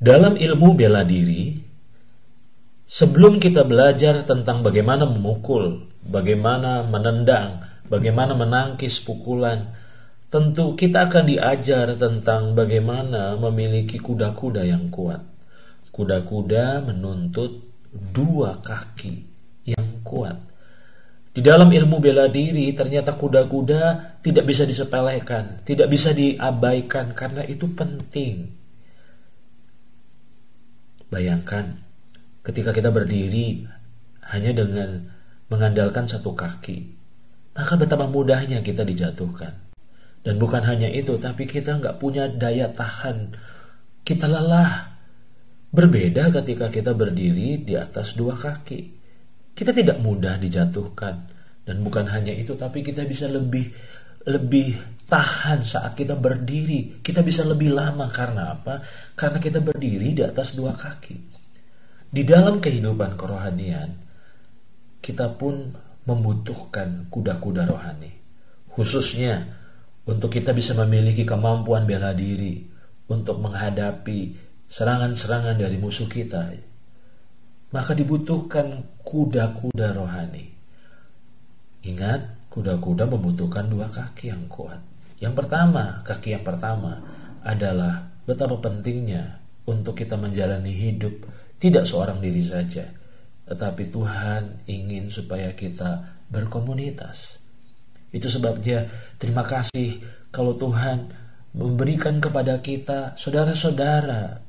Dalam ilmu bela diri, sebelum kita belajar tentang bagaimana memukul, bagaimana menendang, bagaimana menangkis pukulan, tentu kita akan diajar tentang bagaimana memiliki kuda-kuda yang kuat. Kuda-kuda menuntut 2 kaki yang kuat. Di dalam ilmu bela diri, ternyata kuda-kuda tidak bisa disepelekan, tidak bisa diabaikan karena itu penting. Bayangkan, ketika kita berdiri hanya dengan mengandalkan 1 kaki, maka betapa mudahnya kita dijatuhkan. Dan bukan hanya itu, tapi kita nggak punya daya tahan. Kita lelah. Berbeda ketika kita berdiri di atas 2 kaki. Kita tidak mudah dijatuhkan. Dan bukan hanya itu, tapi kita bisa lebih tahan saat kita berdiri. Kita bisa lebih lama. Karena apa? Karena kita berdiri di atas 2 kaki. Di dalam kehidupan kerohanian, kita pun membutuhkan kuda-kuda rohani. Khususnya untuk kita bisa memiliki kemampuan bela diri untuk menghadapi serangan-serangan dari musuh kita. Maka dibutuhkan kuda-kuda rohani. Ingat, kuda-kuda membutuhkan 2 kaki yang kuat. Kaki yang pertama adalah betapa pentingnya untuk kita menjalani hidup tidak seorang diri saja, tetapi Tuhan ingin supaya kita berkomunitas. Itu sebabnya terima kasih kalau Tuhan memberikan kepada kita saudara-saudara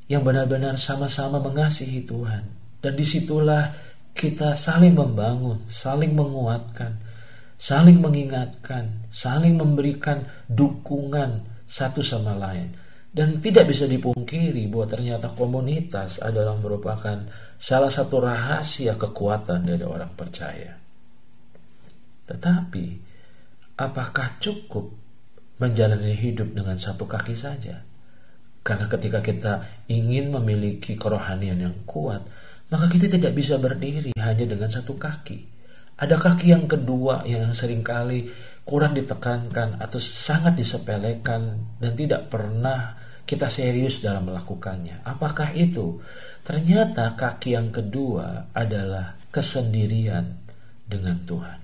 yang benar-benar sama-sama mengasihi Tuhan. Dan disitulah kita saling membangun, saling menguatkan, saling mengingatkan, saling memberikan dukungan satu sama lain. Dan tidak bisa dipungkiri bahwa ternyata komunitas adalah merupakan salah satu rahasia kekuatan dari orang percaya. Tetapi, apakah cukup menjalani hidup dengan 1 kaki saja? Karena ketika kita ingin memiliki kerohanian yang kuat, maka kita tidak bisa berdiri hanya dengan 1 kaki. Ada kaki yang kedua yang seringkali kurang ditekankan atau sangat disepelekan dan tidak pernah kita serius dalam melakukannya. Apakah itu? Ternyata kaki yang kedua adalah kesendirian dengan Tuhan.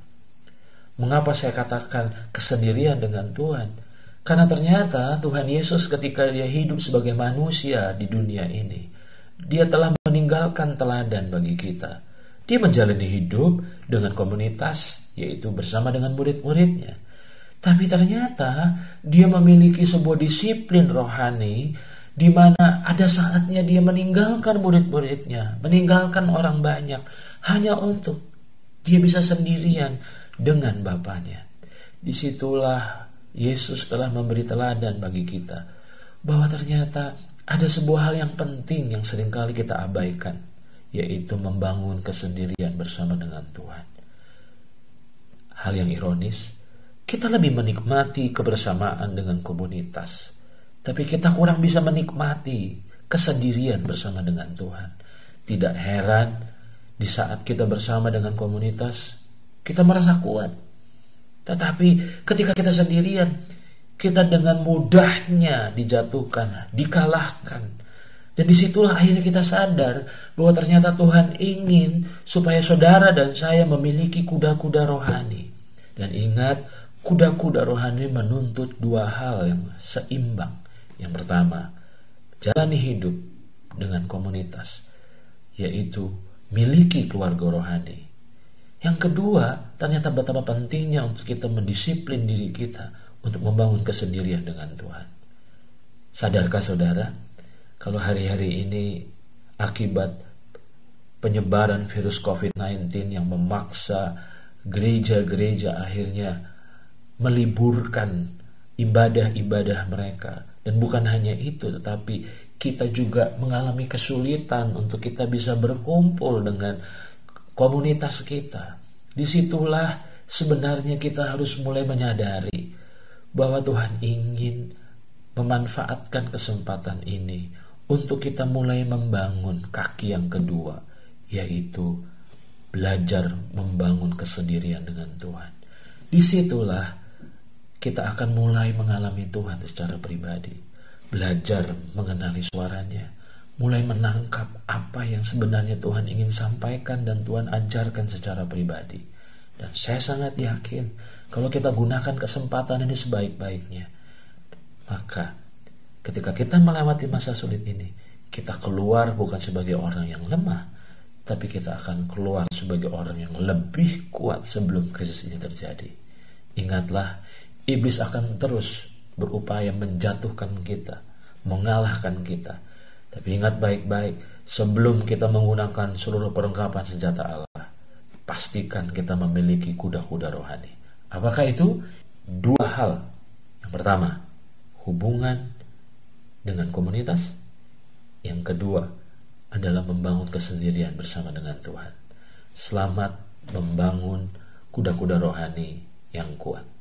Mengapa saya katakan kesendirian dengan Tuhan? Karena ternyata Tuhan Yesus ketika dia hidup sebagai manusia di dunia ini, dia telah meninggalkan teladan bagi kita. Dia menjalani hidup dengan komunitas, yaitu bersama dengan murid-muridnya. Tapi ternyata dia memiliki sebuah disiplin rohani di mana ada saatnya dia meninggalkan murid-muridnya, meninggalkan orang banyak hanya untuk dia bisa sendirian dengan Bapanya. Disitulah Yesus telah memberi teladan bagi kita bahwa ternyata ada sebuah hal yang penting yang seringkali kita abaikan, yaitu membangun kesendirian bersama dengan Tuhan. Hal yang ironis, kita lebih menikmati kebersamaan dengan komunitas, tapi kita kurang bisa menikmati kesendirian bersama dengan Tuhan. Tidak heran di saat kita bersama dengan komunitas, kita merasa kuat. Tetapi ketika kita sendirian, kita dengan mudahnya dijatuhkan, dikalahkan. Dan disitulah akhirnya kita sadar bahwa ternyata Tuhan ingin supaya saudara dan saya memiliki kuda-kuda rohani. Dan ingat, kuda-kuda rohani menuntut 2 hal yang seimbang. Yang pertama, jalani hidup dengan komunitas, yaitu miliki keluarga rohani. Yang kedua, ternyata betapa pentingnya untuk kita mendisiplin diri kita untuk membangun kesendirian dengan Tuhan. Sadarkah saudara, kalau hari-hari ini akibat penyebaran virus COVID-19 yang memaksa gereja-gereja akhirnya meliburkan ibadah-ibadah mereka. Dan bukan hanya itu, tetapi kita juga mengalami kesulitan untuk kita bisa berkumpul dengan komunitas kita. Disitulah sebenarnya kita harus mulai menyadari bahwa Tuhan ingin memanfaatkan kesempatan ini untuk kita mulai membangun kaki yang kedua, yaitu belajar membangun kesendirian dengan Tuhan. Disitulah kita akan mulai mengalami Tuhan secara pribadi. belajar mengenali suaranya, mulai menangkap apa yang sebenarnya Tuhan ingin sampaikan dan Tuhan ajarkan secara pribadi. Dan saya sangat yakin kalau kita gunakan kesempatan ini sebaik-baiknya, maka ketika kita melewati masa sulit ini, kita keluar bukan sebagai orang yang lemah, tapi kita akan keluar sebagai orang yang lebih kuat sebelum krisis ini terjadi. Ingatlah, iblis akan terus berupaya menjatuhkan kita, mengalahkan kita. Tapi ingat baik-baik, sebelum kita menggunakan seluruh perlengkapan senjata Allah, pastikan kita memiliki kuda-kuda rohani. Apakah itu? 2 hal. Yang pertama, hubungan dengan komunitas. Yang kedua adalah membangun kesendirian bersama dengan Tuhan. Selamat membangun kuda-kuda rohani yang kuat.